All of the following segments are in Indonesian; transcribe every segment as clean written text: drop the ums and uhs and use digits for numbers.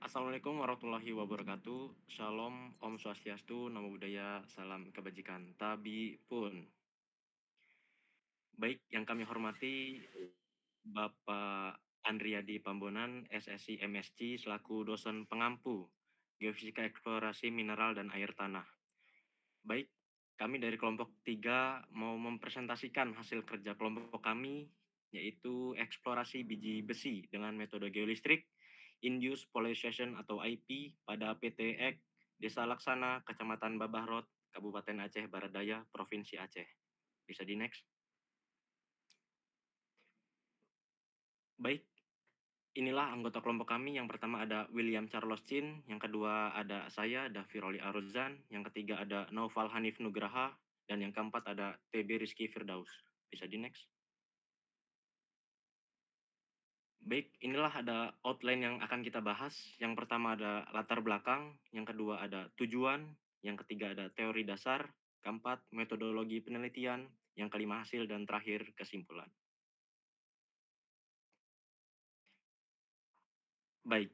Assalamualaikum warahmatullahi wabarakatuh. Shalom, Om Swastiastu, Namo Buddhaya, salam kebajikan. Tabi pun. Baik, yang kami hormati Bapak Andriadi Pambonan, SSI MSc, selaku dosen pengampu Geofisika Eksplorasi Mineral dan Air Tanah. Baik, kami dari kelompok 3 mau mempresentasikan hasil kerja kelompok kami, yaitu eksplorasi biji besi dengan metode geolistrik, Induced Polarization atau IP pada PT Ek, Desa Laksana, Kecamatan Babahrot, Kabupaten Aceh Barat Daya, Provinsi Aceh. Bisa di next. Baik, inilah anggota kelompok kami. Yang pertama ada William Charles Chin, yang kedua ada saya, Davi Roli Aruzan, yang ketiga ada Naufal Hanif Nugraha, dan yang keempat ada TB Rizky Firdaus. Bisa di next. Baik, inilah ada outline yang akan kita bahas. Yang pertama ada latar belakang, yang kedua ada tujuan, yang ketiga ada teori dasar, keempat metodologi penelitian, yang kelima hasil, dan terakhir kesimpulan. Baik,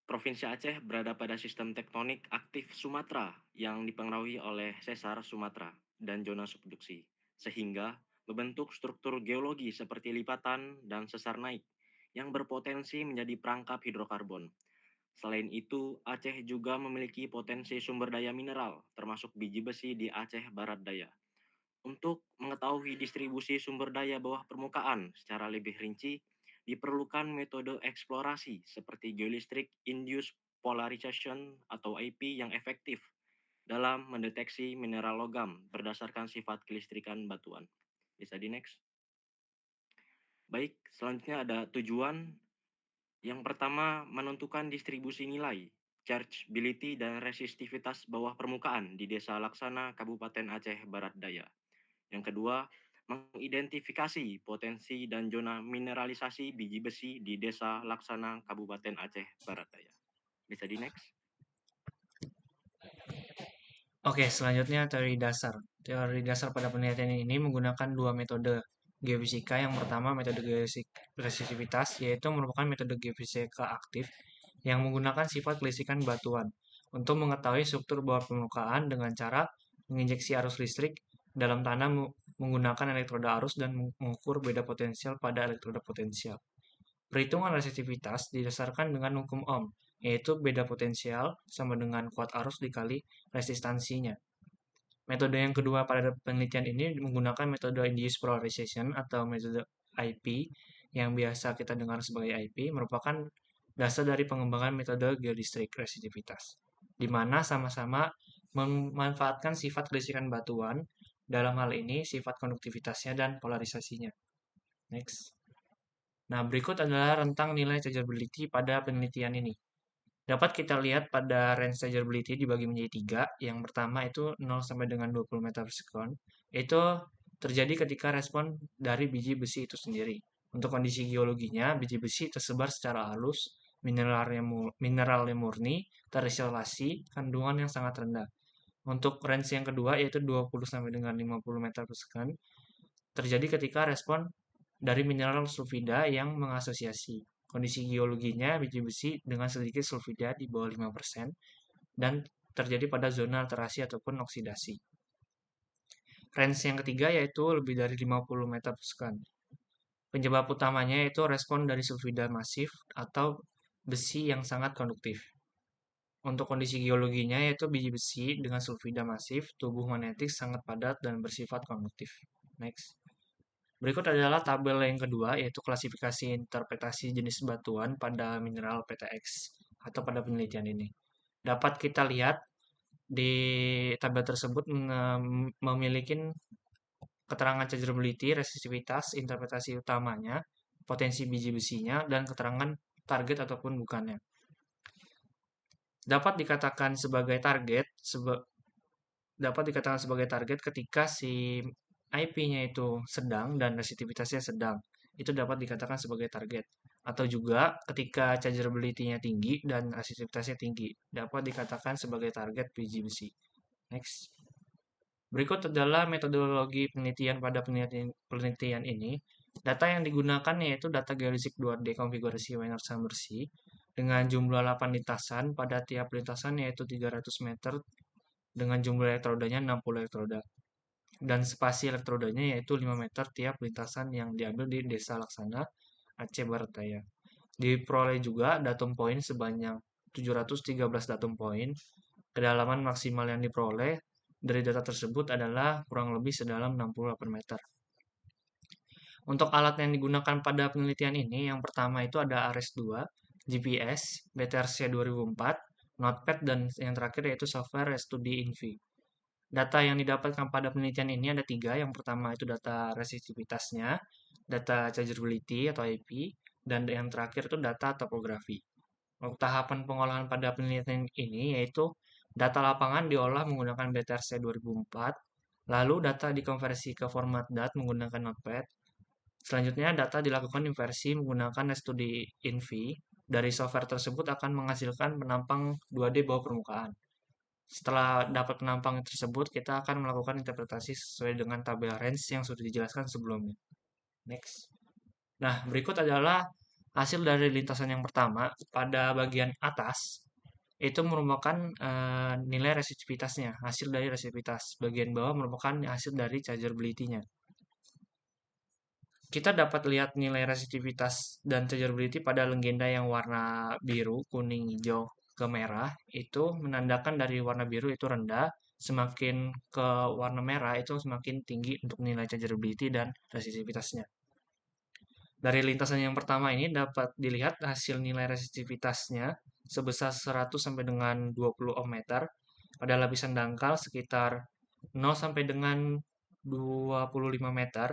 Provinsi Aceh berada pada sistem tektonik aktif Sumatera yang dipengaruhi oleh sesar Sumatera dan zona subduksi, sehingga membentuk struktur geologi seperti lipatan dan sesar naik yang berpotensi menjadi perangkap hidrokarbon. Selain itu, Aceh juga memiliki potensi sumber daya mineral, termasuk biji besi di Aceh Barat Daya. Untuk mengetahui distribusi sumber daya bawah permukaan secara lebih rinci, diperlukan metode eksplorasi seperti geolistrik induced polarization atau IP yang efektif dalam mendeteksi mineral logam berdasarkan sifat kelistrikan batuan. Bisa di next. Baik, selanjutnya ada tujuan. Yang pertama, menentukan distribusi nilai, chargeability dan resistivitas bawah permukaan di Desa Laksana, Kabupaten Aceh Barat Daya. Yang kedua, mengidentifikasi potensi dan zona mineralisasi biji besi di Desa Laksana, Kabupaten Aceh Barat Daya. Bisa di next. Oke, selanjutnya teori dasar. Teori dasar pada penelitian ini menggunakan dua metode geofisika. Yang pertama, metode resistivitas, yaitu merupakan metode geofisika aktif yang menggunakan sifat kelistrikan batuan untuk mengetahui struktur bawah permukaan dengan cara menginjeksi arus listrik dalam tanah menggunakan elektroda arus dan mengukur beda potensial pada elektroda potensial. Perhitungan resistivitas didasarkan dengan hukum Ohm, yaitu beda potensial sama dengan kuat arus dikali resistansinya. Metode yang kedua pada penelitian ini menggunakan metode induced polarization atau metode IP yang biasa kita dengar sebagai IP merupakan dasar dari pengembangan metode geolistrik resistivitas, di mana sama-sama memanfaatkan sifat kelistrikan batuan, dalam hal ini sifat konduktivitasnya dan polarisasinya. Next. Nah, berikut adalah rentang nilai chargeability pada penelitian ini. Dapat kita lihat pada range chargeability dibagi menjadi 3. Yang pertama itu 0 sampai dengan 20 meter per second. Itu terjadi ketika respon dari biji besi itu sendiri. Untuk kondisi geologinya, biji besi tersebar secara halus, mineralnya murni, terisolasi, kandungan yang sangat rendah. Untuk range yang kedua yaitu 20 sampai dengan 50 meter per second, terjadi ketika respon dari mineral sulfida yang mengasosiasi. Kondisi geologinya biji besi dengan sedikit sulfida di bawah 5% dan terjadi pada zona alterasi ataupun oksidasi. Range yang ketiga yaitu lebih dari 50 meter per second. Penyebab utamanya yaitu respon dari sulfida masif atau besi yang sangat konduktif. Untuk kondisi geologinya yaitu biji besi dengan sulfida masif, tubuh magnetik sangat padat dan bersifat konduktif. Next. Berikut adalah tabel yang kedua, yaitu klasifikasi interpretasi jenis batuan pada mineral PTX atau pada penelitian ini. Dapat kita lihat di tabel tersebut memiliki keterangan chargeability, resistivitas, interpretasi utamanya, potensi biji besinya, dan keterangan target ataupun bukannya. Dapat dikatakan sebagai target ketika si IP-nya itu sedang dan resistitivitasnya sedang. Itu dapat dikatakan sebagai target. Atau juga ketika chargeability-nya tinggi dan resistitivitasnya tinggi, dapat dikatakan sebagai target biji besi. Next. Berikut adalah metodologi penelitian pada penelitian ini. Data yang digunakan yaitu data geodesik 2D konfigurasi Wiener Schamberger dengan jumlah 8 lintasan pada tiap lintasan yaitu 300 meter dengan jumlah elektrodanya 60 elektroda. Dan spasi elektrodanya yaitu 5 meter tiap lintasan yang diambil di Desa Laksana, Aceh Barat Daya. Diperoleh juga datum poin sebanyak 713 datum poin. Kedalaman maksimal yang diperoleh dari data tersebut adalah kurang lebih sedalam 68 meter. Untuk alat yang digunakan pada penelitian ini, yang pertama itu ada ARES-2, GPS, BTRC 2004, Notepad, dan yang terakhir yaitu software ResStudy Invi. Data yang didapatkan pada penelitian ini ada tiga. Yang pertama itu data resistivitasnya, data chargeability atau IP, dan yang terakhir itu data topografi. Untuk tahapan pengolahan pada penelitian ini yaitu data lapangan diolah menggunakan BTRC 2004, lalu data dikonversi ke format DAT menggunakan Notepad. Selanjutnya, data dilakukan inversi menggunakan studi INVI. Dari software tersebut akan menghasilkan penampang 2D bawah permukaan. Setelah dapat penampang tersebut, kita akan melakukan interpretasi sesuai dengan tabel range yang sudah dijelaskan sebelumnya. Next. Nah, berikut adalah hasil dari lintasan yang pertama. Pada bagian atas, itu merupakan nilai resistivitasnya, hasil dari resistivitas. Bagian bawah merupakan hasil dari chargeability-nya. Kita dapat lihat nilai resistivitas dan chargeability pada legenda yang warna biru, kuning, hijau, ke merah. Itu menandakan dari warna biru itu rendah, semakin ke warna merah itu semakin tinggi untuk nilai chargeability dan resistivitasnya. Dari lintasan yang pertama ini dapat dilihat hasil nilai resistivitasnya sebesar 100 sampai dengan 20 ohm meter. Pada lapisan dangkal sekitar 0 sampai dengan 25 meter.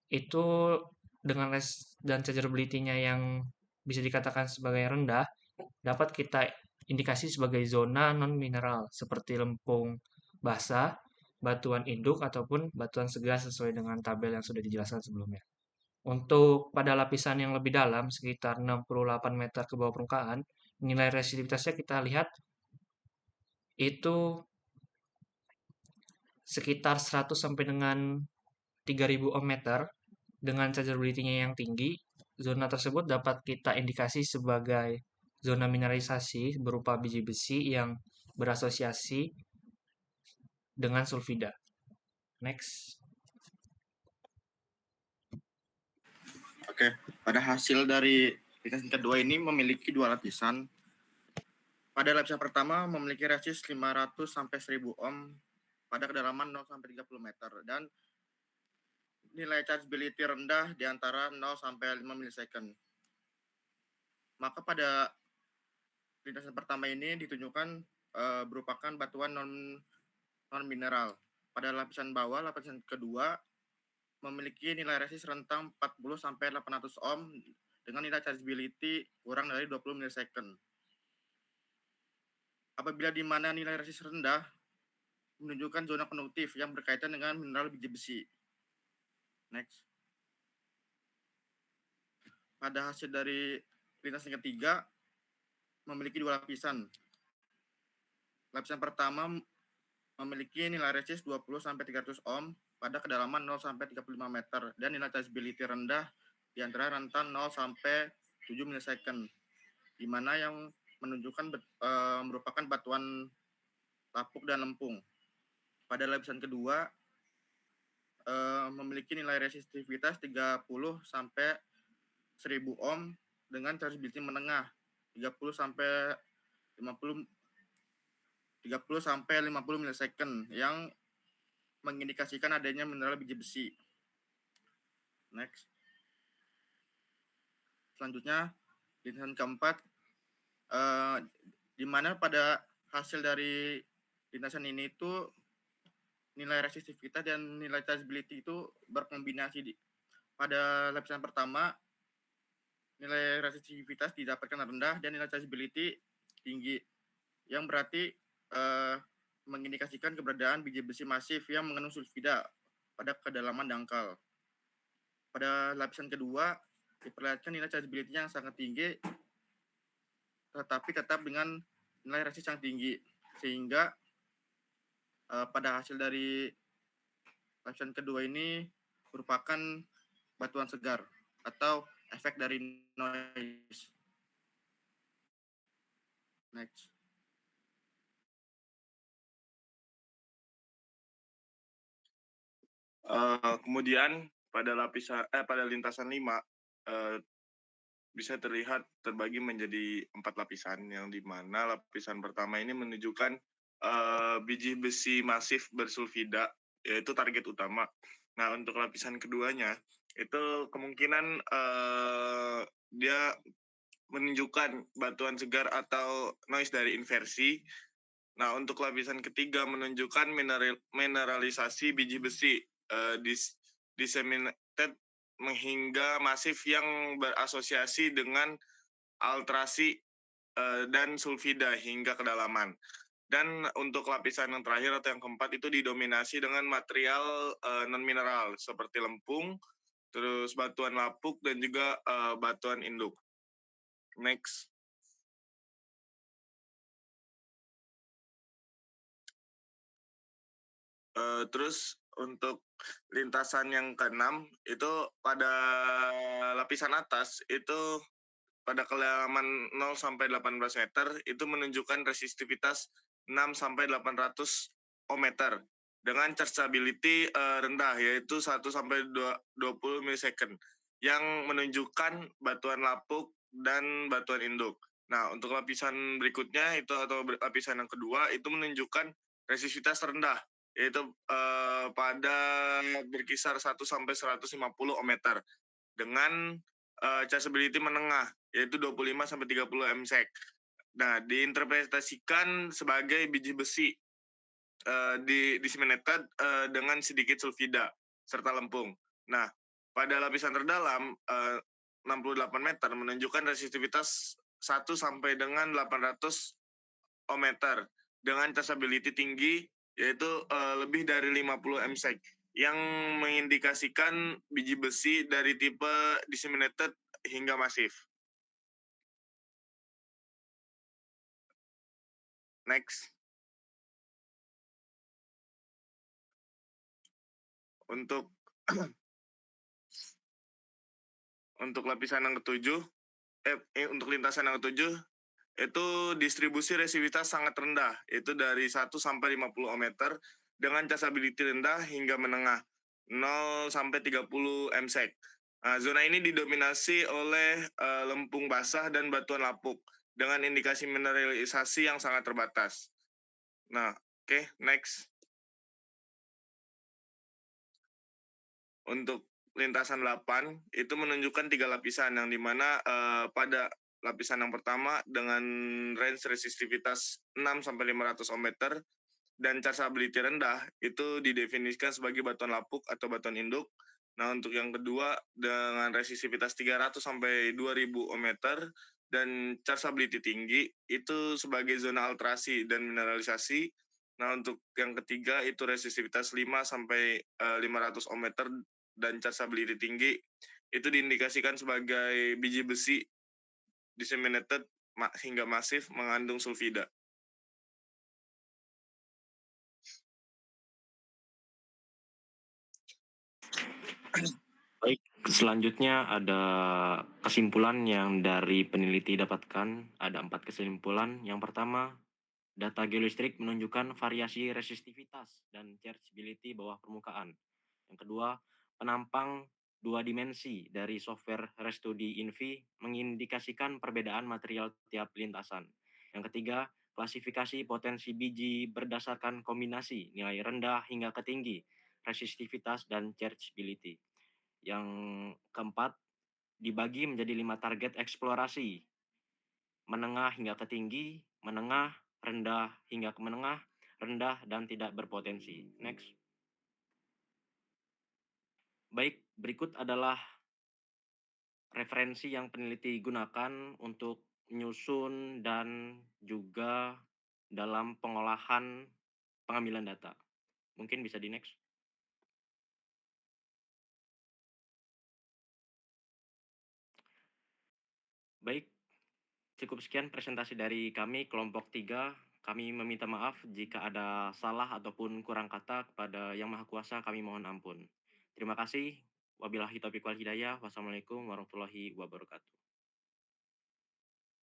Itu dengan dan chargeability-nya yang bisa dikatakan sebagai rendah, dapat kita indikasi sebagai zona non-mineral seperti lempung basah, batuan induk, ataupun batuan segar sesuai dengan tabel yang sudah dijelaskan sebelumnya. Untuk pada lapisan yang lebih dalam, sekitar 68 meter ke bawah permukaan, nilai resistivitasnya kita lihat itu sekitar 100 sampai dengan 3000 ohm meter dengan chargeability-nya yang tinggi. Zona tersebut dapat kita indikasi sebagai zona mineralisasi berupa biji besi yang berasosiasi dengan sulfida. Next. Oke, pada hasil dari lintasan kedua ini memiliki dua lapisan. Pada lapisan pertama memiliki resist 500 sampai 1000 ohm pada kedalaman 0 sampai 30 meter dan nilai chargeability rendah di antara 0 sampai 5 milisecond. Maka pada lintasan pertama ini ditunjukkan merupakan batuan non mineral. Pada lapisan bawah, lapisan kedua memiliki nilai resist rentang 40 sampai 800 ohm dengan nilai chargeability kurang dari 20 milisecond. Apabila di mana nilai resist rendah menunjukkan zona konduktif yang berkaitan dengan mineral biji besi. Next. Pada hasil dari lintasan ketiga memiliki dua lapisan. Lapisan pertama memiliki nilai resist 20 sampai 300 ohm pada kedalaman 0 sampai 35 meter dan nilai chargeability rendah di antara rentan 0 sampai 7 milisecond, di mana yang menunjukkan merupakan batuan lapuk dan lempung. Pada lapisan kedua memiliki nilai resistivitas 30 sampai 1000 ohm dengan chargeability menengah 30 sampai 50 milisecond yang mengindikasikan adanya mineral biji besi. Next. Selanjutnya lintasan keempat di mana pada hasil dari lintasan ini itu nilai resistivitas dan nilai chargeability itu berkombinasi. Pada lapisan pertama nilai resistivitas didapatkan rendah dan nilai chargeability tinggi, yang berarti mengindikasikan keberadaan biji besi masif yang mengandung sulfida pada kedalaman dangkal. Pada lapisan kedua diperlihatkan nilai chargeability yang sangat tinggi, tetapi tetap dengan nilai resist yang tinggi, sehingga pada hasil dari lapisan kedua ini merupakan batuan segar atau efek dari noise. Next. Kemudian pada lintasan 5 bisa terlihat terbagi menjadi 4 lapisan, yang di mana lapisan pertama ini menunjukkan biji besi masif bersulfida, yaitu target utama. Nah, untuk lapisan keduanya itu kemungkinan dia menunjukkan batuan segar atau noise dari inversi. Nah, untuk lapisan ketiga menunjukkan mineralisasi biji besi disseminated hingga masif yang berasosiasi dengan altrasi dan sulfida hingga kedalaman. Dan untuk lapisan yang terakhir atau yang keempat itu didominasi dengan material non-mineral seperti lempung, terus batuan lapuk, dan juga batuan induk. Next. Terus untuk lintasan yang keenam itu pada lapisan atas itu pada kedalaman 0 sampai 18 meter itu menunjukkan resistivitas 6 sampai 800 ohmmeter dengan charge stability rendah, yaitu 1 sampai 20 milisecond, yang menunjukkan batuan lapuk dan batuan induk. Nah, untuk lapisan berikutnya itu atau lapisan yang kedua itu menunjukkan resistivitas rendah, yaitu pada berkisar 1 sampai 150 ohmmeter dengan chargeability menengah, yaitu 25 sampai 30 msec. Nah, diinterpretasikan sebagai biji besi disseminated dengan sedikit sulfida serta lempung. Nah, pada lapisan terdalam 68 meter menunjukkan resistivitas 1 sampai dengan 800 ohmmeter dengan traceability tinggi, yaitu lebih dari 50 msec, yang mengindikasikan biji besi dari tipe disseminated hingga masif. Next. Untuk lapisan yang ketujuh, untuk lintasan yang ketujuh, itu distribusi resistivitas sangat rendah, itu dari 1 sampai 50 ohmmeter dengan traceability rendah hingga menengah, 0 sampai 30 msec. Nah, zona ini didominasi oleh lempung basah dan batuan lapuk dengan indikasi mineralisasi yang sangat terbatas. Nah, oke, next. Untuk lintasan 8 itu menunjukkan 3 lapisan, yang dimana pada lapisan yang pertama dengan range resistivitas 6 sampai 500 ohmmeter dan chargeability rendah itu didefinisikan sebagai batuan lapuk atau batuan induk. Nah, untuk yang kedua dengan resistivitas 300 sampai 2000 ohmmeter dan chargeability tinggi itu sebagai zona alterasi dan mineralisasi. Nah, untuk yang ketiga itu resistivitas 5 sampai 500 ohmmeter dan chargeability tinggi itu diindikasikan sebagai biji besi disseminated hingga masif mengandung sulfida. Baik, selanjutnya ada kesimpulan yang dari peneliti dapatkan. Ada 4 kesimpulan. Yang pertama, data geolistrik menunjukkan variasi resistivitas dan chargeability bawah permukaan. Yang kedua, penampang 2 dimensi dari software ResStudy Invi mengindikasikan perbedaan material tiap lintasan. Yang ketiga, klasifikasi potensi biji berdasarkan kombinasi nilai rendah hingga ke tinggi, resistivitas dan chargeability. Yang keempat, dibagi menjadi 5 target eksplorasi, menengah hingga ke tinggi, menengah, rendah hingga ke menengah, rendah dan tidak berpotensi. Next. Baik, berikut adalah referensi yang peneliti gunakan untuk menyusun dan juga dalam pengolahan pengambilan data. Mungkin bisa di next. Baik, cukup sekian presentasi dari kami kelompok 3. Kami meminta maaf jika ada salah ataupun kurang kata. Kepada Yang Maha Kuasa kami mohon ampun. Terima kasih. Wabillahi taufiq wal hidayah. Wassalamualaikum warahmatullahi wabarakatuh.